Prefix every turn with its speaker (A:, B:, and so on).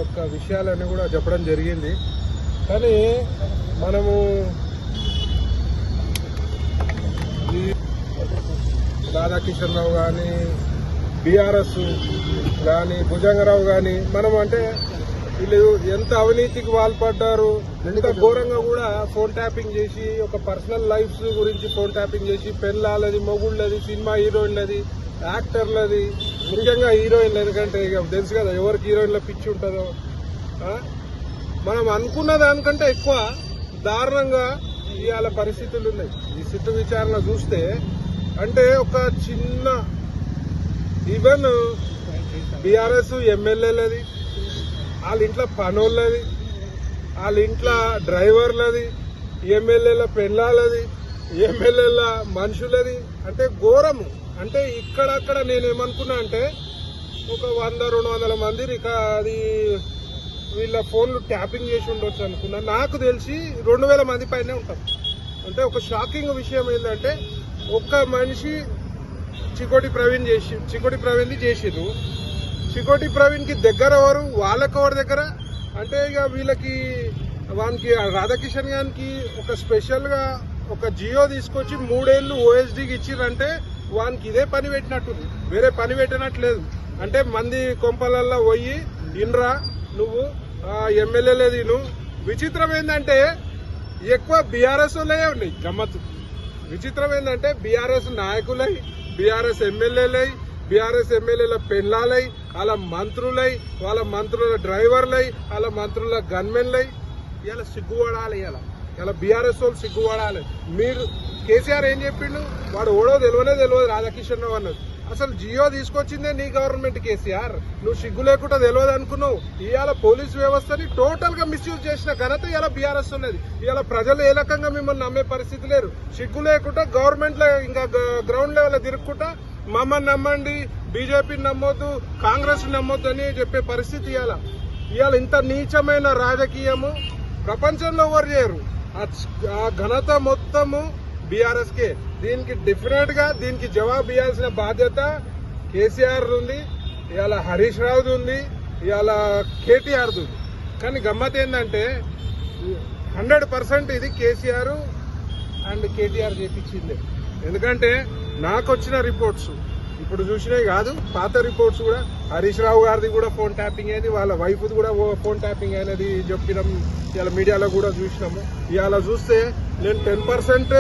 A: యొక్క విషయాలన్నీ కూడా చెప్పడం జరిగింది. కానీ మనము రాధాకిషన్ రావు కానీ బీఆర్ఎస్ కానీ భుజంగరావు కానీ మనం అంటే వీళ్ళు ఎంత అవినీతికి పాల్పడ్డారు, ఎంత ఘోరంగా కూడా ఫోన్ ట్యాపింగ్ చేసి ఒక పర్సనల్ లైఫ్స్ గురించి ఫోన్ ట్యాపింగ్ చేసి పెళ్ళాలది, మొగుళ్ళది, సినిమా హీరోయిన్లది, యాక్టర్లది, ముఖ్యంగా హీరోయిన్లు. ఎందుకంటే ఇక తెలుసు కదా ఎవరికి హీరోయిన్ల పిచ్చి ఉంటుందో. మనం అనుకున్న దానికంటే ఎక్కువ దారుణంగా ఇవాళ పరిస్థితులు ఉన్నాయి. ఈ సిట్టు విచారణ చూస్తే అంటే ఒక చిన్న ఈవెన్ బీఆర్ఎస్ ఎమ్మెల్యేలది, వాళ్ళ ఇంట్లో పనోళ్ళది, వాళ్ళ ఇంట్లో డ్రైవర్లది, ఎమ్మెల్యేల పెళ్ళాలది, ఎమ్మెల్యేల మనుషులది, అంటే ఘోరము. అంటే ఇక్కడక్కడ నేనేమనుకున్నా అంటే ఒక 100-200 మంది అది వీళ్ళ ఫోన్లు ట్యాపింగ్ చేసి ఉండొచ్చు అనుకున్నా. నాకు తెలిసి 2000 మంది పైనే ఉంటాం. అంటే ఒక షాకింగ్ విషయం ఏంటంటే ఒక్క మనిషి చికోటి ప్రవీణ్ది చేసిరు. చికోటి ప్రవీణ్ కి దగ్గర ఎవరు, వాళ్ళకి ఎవరి దగ్గర అంటే ఇక వీళ్ళకి వానికి రాధాకిషన్ గారికి ఒక స్పెషల్ గా ఒక జియో తీసుకొచ్చి 3 ఏళ్లు ఓఎస్డీకి ఇచ్చిరంటే వానికి ఇదే పని పెట్టినట్టుంది, వేరే పని పెట్టినట్లేదు. అంటే మంది కొంపలల్లో పోయి ఇన్రా నువ్వు ఎమ్మెల్యేలే తిను. విచిత్రం ఏంటంటే ఎక్కువ బీఆర్ఎస్ వాళ్ళే ఉన్నాయి. గమ్మత్తు విచిత్రం ఏంటంటే బీఆర్ఎస్ నాయకులై, బీఆర్ఎస్ ఎమ్మెల్యేలై, బీఆర్ఎస్ ఎమ్మెల్యేల పెళ్ళాలై, వాళ్ళ మంత్రులై, వాళ్ళ మంత్రుల డ్రైవర్లై, వాళ్ళ మంత్రుల గన్మెన్లై. ఇలా సిగ్గుపడాలి, ఇలా బీఆర్ఎస్ వాళ్ళు సిగ్గుపడాలి. మీరు కేసీఆర్ ఏం చెప్పిండు, వాడు ఓడో తెలియదు రాధాకిషన్ రావు అన్నది. అసలు జియో తీసుకొచ్చిందే నీ గవర్నమెంట్ కేసీఆర్, నువ్వు సిగ్గు లేకుండా తెలియదు అనుకున్నావు. ఇవాళ పోలీస్ వ్యవస్థని టోటల్ గా మిస్యూజ్ చేసిన ఘనత ఇలా బీఆర్ఎస్ ఉన్నది. ఇవాళ ప్రజలు ఏ రకంగా మిమ్మల్ని నమ్మే పరిస్థితి లేరు. సిగ్గు లేకుండా గవర్నమెంట్ లో ఇంకా గ్రౌండ్ లెవెల్ తిరుక్కుంటా మమ్మల్ని నమ్మండి, బీజేపీని నమ్మొద్దు, కాంగ్రెస్ నమ్మొద్దు అని చెప్పే పరిస్థితి ఇవాళ ఇంత నీచమైన రాజకీయము ప్రపంచంలో ఎవరు చేయరు. ఆ ఘనత మొత్తము బీఆర్ఎస్ కే. దీనికి డెఫినెట్ గా దీనికి జవాబు ఇవ్వాల్సిన బాధ్యత కేసీఆర్ ఉంది, ఇవాళ హరీష్ రావుది ఉంది, ఇవాళ కేటీఆర్ది ఉంది. కానీ గమ్మత్ ఏంటంటే 100% ఇది కేసీఆర్ అండ్ కేటీఆర్ చేపించిందే. ఎందుకంటే నాకు వచ్చిన రిపోర్ట్స్ ఇప్పుడు చూసినవి కాదు, పాత రిపోర్ట్స్ కూడా హరీష్ రావు గారిది కూడా ఫోన్ ట్యాపింగ్ అయింది, వాళ్ళ వైఫ్ది కూడా ఫోన్ ట్యాపింగ్ అయినది చెప్పినాం. ఇవాళ మీడియాలో కూడా చూసినాము. ఇవాళ చూస్తే నేను 10%